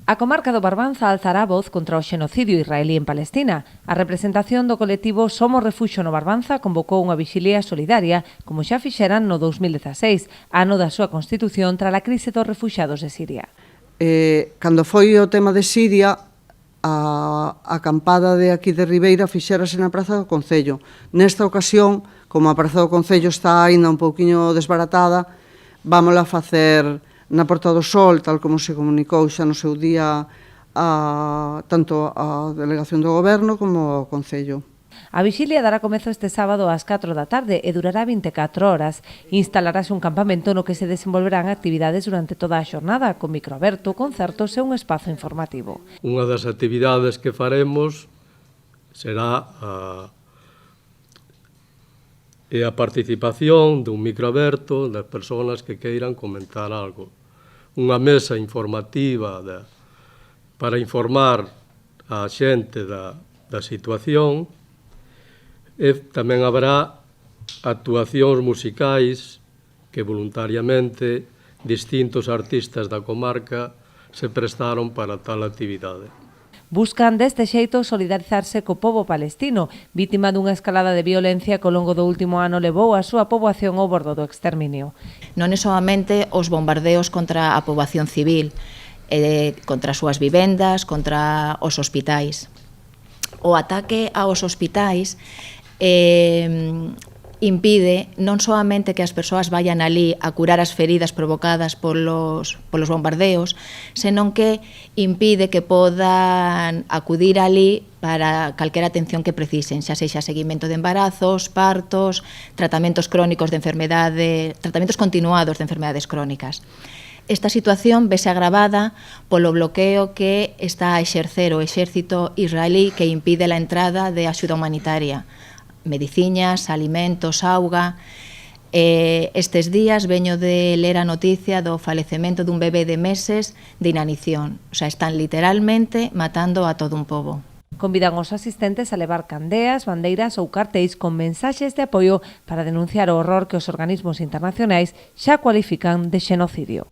A comarca do Barbanza alzará a voz contra o xenocidio israelí en Palestina. A representación do colectivo Somos Refuxio no Barbanza convocou unha vixilia solidaria, como xa fixeran no 2016, ano da súa constitución tras a crise dos refuxados de Siria. Cando foi o tema de Siria, a acampada de aquí de Ribeira fixérase na Praza do Concello. Nesta ocasión, como a Praza do Concello está aínda un pouquiño desbaratada, vámola facer na Porta do Sol, tal como se comunicou xa no seu día tanto a Delegación do Goberno como o Concello. A vixilia dará comezo este sábado ás 4 da tarde e durará 24 horas. Instalarase un campamento no que se desenvolverán actividades durante toda a xornada, con micro aberto, concertos e un espazo informativo. Unha das actividades que faremos será a participación dun micro aberto das persoas que queiran comentar algo. Unha mesa informativa para informar a xente da situación, e tamén haberá actuacións musicais que voluntariamente distintos artistas da comarca se prestaron para tal actividade. Buscan deste xeito solidarizarse co pobo palestino, vítima dunha escalada de violencia que ao longo do último ano levou a súa poboación ao bordo do exterminio. Non é soamente os bombardeos contra a poboación civil, contra as súas vivendas, contra os hospitais. O ataque aos hospitais impide non soamente que as persoas vayan ali a curar as feridas provocadas polos bombardeos, senón que impide que podan acudir ali para calquera atención que precisen, xa sexa seguimento de embarazos, partos, tratamentos crónicos de tratamentos continuados de enfermedades crónicas. Esta situación vese agravada polo bloqueo que está a exercer o exército israelí que impide a entrada de axuda humanitaria, mediciñas, alimentos, auga. Estes días veño de ler a noticia do falecemento dun bebé de meses de inanición. O sea, están literalmente matando a todo un pobo. Convidan os asistentes a levar candeas, bandeiras ou cartéis con mensaxes de apoio para denunciar o horror que os organismos internacionais xa cualifican de xenocidio.